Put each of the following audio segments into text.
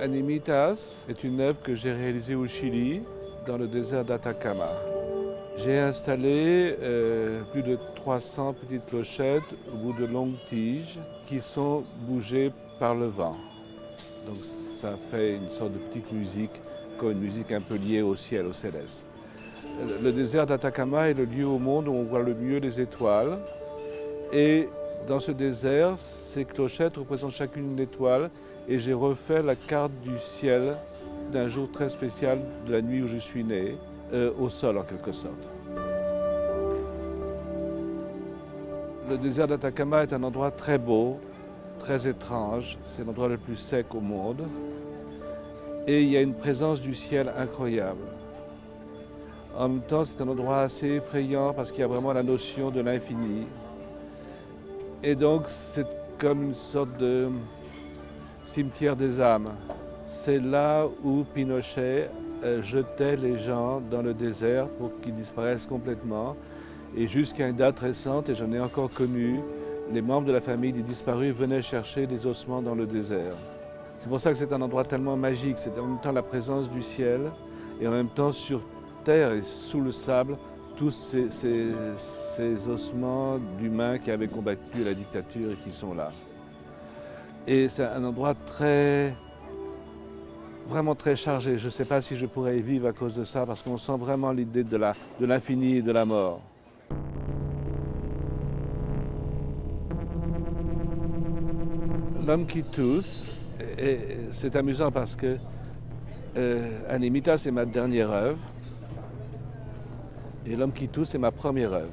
Animitas est une œuvre que j'ai réalisée au Chili, dans le désert d'Atacama. J'ai installé plus de 300 petites clochettes au bout de longues tiges qui sont bougées par le vent. Donc ça fait une sorte de petite musique, comme une musique un peu liée au ciel, au céleste. Le désert d'Atacama est le lieu au monde où on voit le mieux les étoiles. Et dans ce désert, ces clochettes représentent chacune une étoile et j'ai refait la carte du ciel d'un jour très spécial de la nuit où je suis né, au sol en quelque sorte. Le désert d'Atacama est un endroit très beau, très étrange. C'est l'endroit le plus sec au monde. Et il y a une présence du ciel incroyable. En même temps, c'est un endroit assez effrayant parce qu'il y a vraiment la notion de l'infini. Et donc, c'est comme une sorte de cimetière des âmes. C'est là où Pinochet jetait les gens dans le désert pour qu'ils disparaissent complètement. Et jusqu'à une date récente, et j'en ai encore connu, les membres de la famille des disparus venaient chercher des ossements dans le désert. C'est pour ça que c'est un endroit tellement magique. C'est en même temps la présence du ciel et en même temps sur terre et sous le sable, tous ces ossements d'humains qui avaient combattu la dictature et qui sont là. Et c'est un endroit vraiment très chargé. Je ne sais pas si je pourrais y vivre à cause de ça, parce qu'on sent vraiment l'idée de l'infini et de la mort. L'homme qui tousse, c'est amusant parce que Animitas, c'est ma dernière œuvre. Et L'homme qui tousse, c'est ma première œuvre.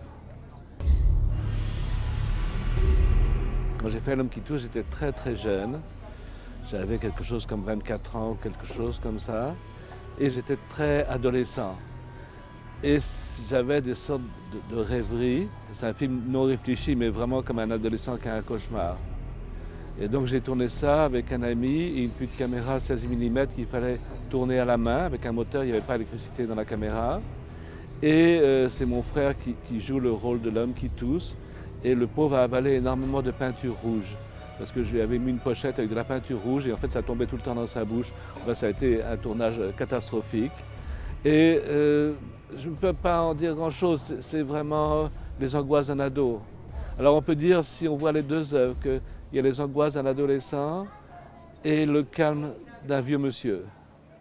Quand j'ai fait L'homme qui tousse, j'étais très très jeune. J'avais quelque chose comme 24 ans, quelque chose comme ça. Et j'étais très adolescent. Et j'avais des sortes de rêveries. C'est un film non réfléchi, mais vraiment comme un adolescent qui a un cauchemar. Et donc j'ai tourné ça avec un ami et une petite caméra 16 mm qu'il fallait tourner à la main. Avec un moteur, il n'y avait pas d'électricité dans la caméra. Et c'est mon frère qui joue le rôle de l'homme qui tousse. Et le pauvre a avalé énormément de peinture rouge. Parce que je lui avais mis une pochette avec de la peinture rouge et en fait ça tombait tout le temps dans sa bouche. Enfin, ça a été un tournage catastrophique. Et je ne peux pas en dire grand-chose. C'est vraiment les angoisses d'un ado. Alors on peut dire, si on voit les deux œuvres, qu'il y a les angoisses d'un adolescent et le calme d'un vieux monsieur.